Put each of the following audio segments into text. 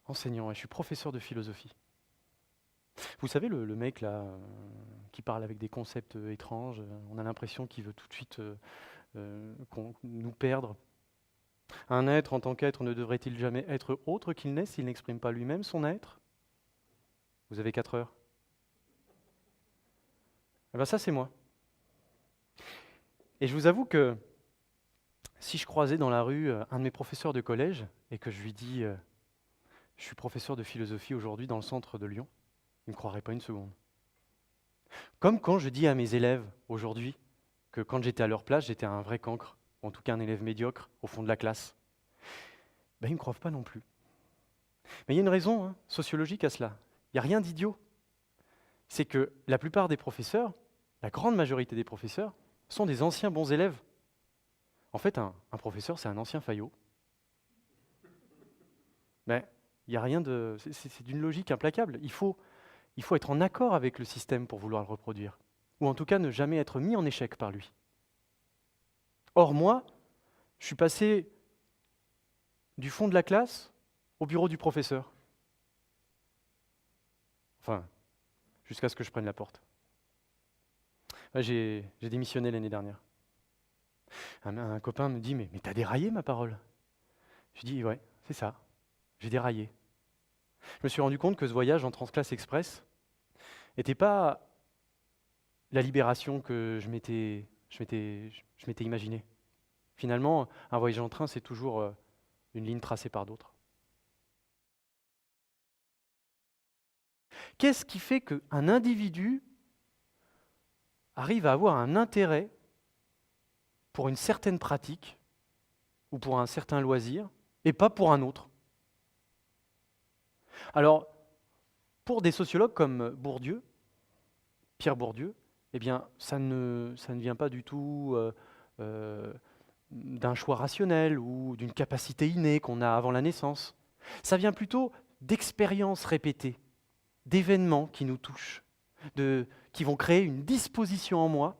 enseignant, et je suis professeur de philosophie. Vous savez, le mec là, qui parle avec des concepts étranges, on a l'impression qu'il veut tout de suite nous perdre. Un être en tant qu'être ne devrait-il jamais être autre qu'il n'est s'il n'exprime pas lui-même son être? Vous avez 4 heures. Eh bien ça c'est moi. Et je vous avoue que si je croisais dans la rue un de mes professeurs de collège et que je lui dis je suis professeur de philosophie aujourd'hui dans le centre de Lyon, il ne me croirait pas une seconde. Comme quand je dis à mes élèves aujourd'hui que quand j'étais à leur place, j'étais un vrai cancre, ou en tout cas un élève médiocre au fond de la classe. Ben, ils ne me croient pas non plus. Mais il y a une raison sociologique à cela. Il n'y a rien d'idiot. C'est que la plupart des professeurs, la grande majorité des professeurs, sont des anciens bons élèves. En fait, un professeur, c'est un ancien faillot. Mais il n'y a rien de... C'est d'une logique implacable. Il faut être en accord avec le système pour vouloir le reproduire. Ou en tout cas, ne jamais être mis en échec par lui. Or, moi, je suis passé du fond de la classe au bureau du professeur. Enfin, jusqu'à ce que je prenne la porte. J'ai démissionné l'année dernière. Un copain me dit, mais t'as déraillé ma parole. Je dis, ouais, c'est ça, j'ai déraillé. Je me suis rendu compte que ce voyage en Transclasse Express n'était pas la libération que je m'étais imaginé. Finalement, un voyage en train, c'est toujours une ligne tracée par d'autres. Qu'est-ce qui fait qu'un individu arrive à avoir un intérêt pour une certaine pratique ou pour un certain loisir et pas pour un autre? Alors, pour des sociologues comme Bourdieu, Pierre Bourdieu, eh bien, ça ne vient pas du tout d'un choix rationnel ou d'une capacité innée qu'on a avant la naissance. Ça vient plutôt d'expériences répétées, d'événements qui nous touchent, qui vont créer une disposition en moi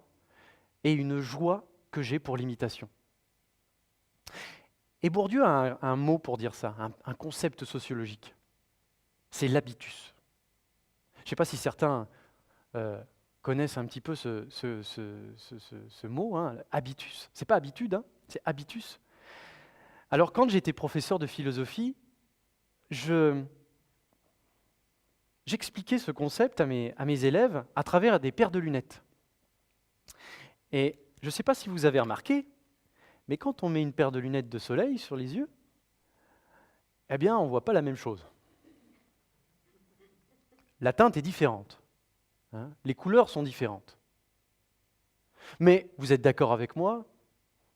et une joie que j'ai pour l'imitation. Et Bourdieu a un mot pour dire ça, un concept sociologique. C'est l'habitus. Je ne sais pas si certains connaissent un petit peu ce mot, habitus. C'est pas habitude, c'est habitus. Alors quand j'étais professeur de philosophie, j'expliquais ce concept à mes élèves à travers des paires de lunettes. Et je ne sais pas si vous avez remarqué, mais quand on met une paire de lunettes de soleil sur les yeux, eh bien on ne voit pas la même chose. La teinte est différente. Les couleurs sont différentes. Mais vous êtes d'accord avec moi,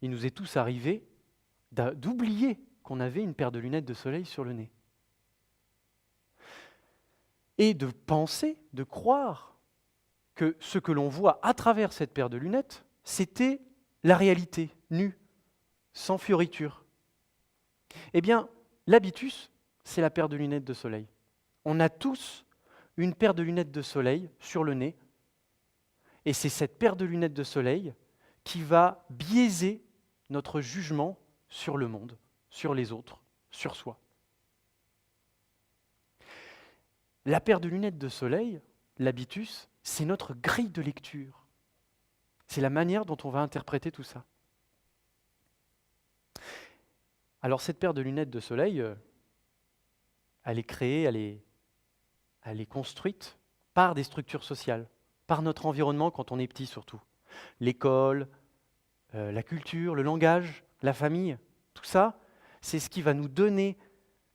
il nous est tous arrivé d'oublier qu'on avait une paire de lunettes de soleil sur le nez. Et de penser, de croire que ce que l'on voit à travers cette paire de lunettes, c'était la réalité, nue, sans fioriture. Eh bien, l'habitus, c'est la paire de lunettes de soleil. On a tous une paire de lunettes de soleil sur le nez, et c'est cette paire de lunettes de soleil qui va biaiser notre jugement sur le monde, sur les autres, sur soi. La paire de lunettes de soleil, l'habitus, c'est notre grille de lecture. C'est la manière dont on va interpréter tout ça. Alors cette paire de lunettes de soleil, elle est créée, elle est construite par des structures sociales, par notre environnement quand on est petit surtout. L'école, la culture, le langage, la famille, tout ça, c'est ce qui va nous donner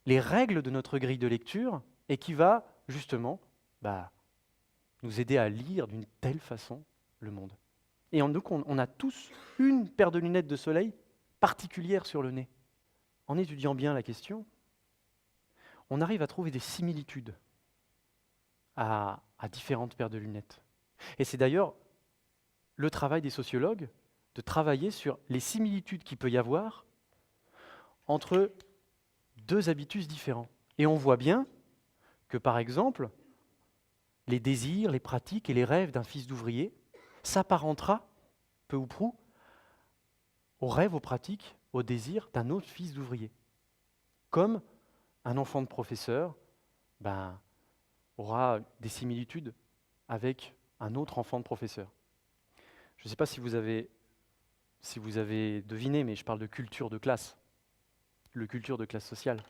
les règles de notre grille de lecture et qui va justement nous aider à lire d'une telle façon le monde. Et donc on a tous une paire de lunettes de soleil particulière sur le nez. En étudiant bien la question, on arrive à trouver des similitudes à différentes paires de lunettes. Et c'est d'ailleurs le travail des sociologues de travailler sur les similitudes qu'il peut y avoir entre deux habitus différents. Et on voit bien que, par exemple, les désirs, les pratiques et les rêves d'un fils d'ouvrier s'apparentera, peu ou prou, aux rêves, aux pratiques, aux désirs d'un autre fils d'ouvrier. Comme un enfant de professeur ben, aura des similitudes avec un autre enfant de professeur. Je ne sais pas si vous avez deviné, mais je parle de culture de classe, culture de classe sociale.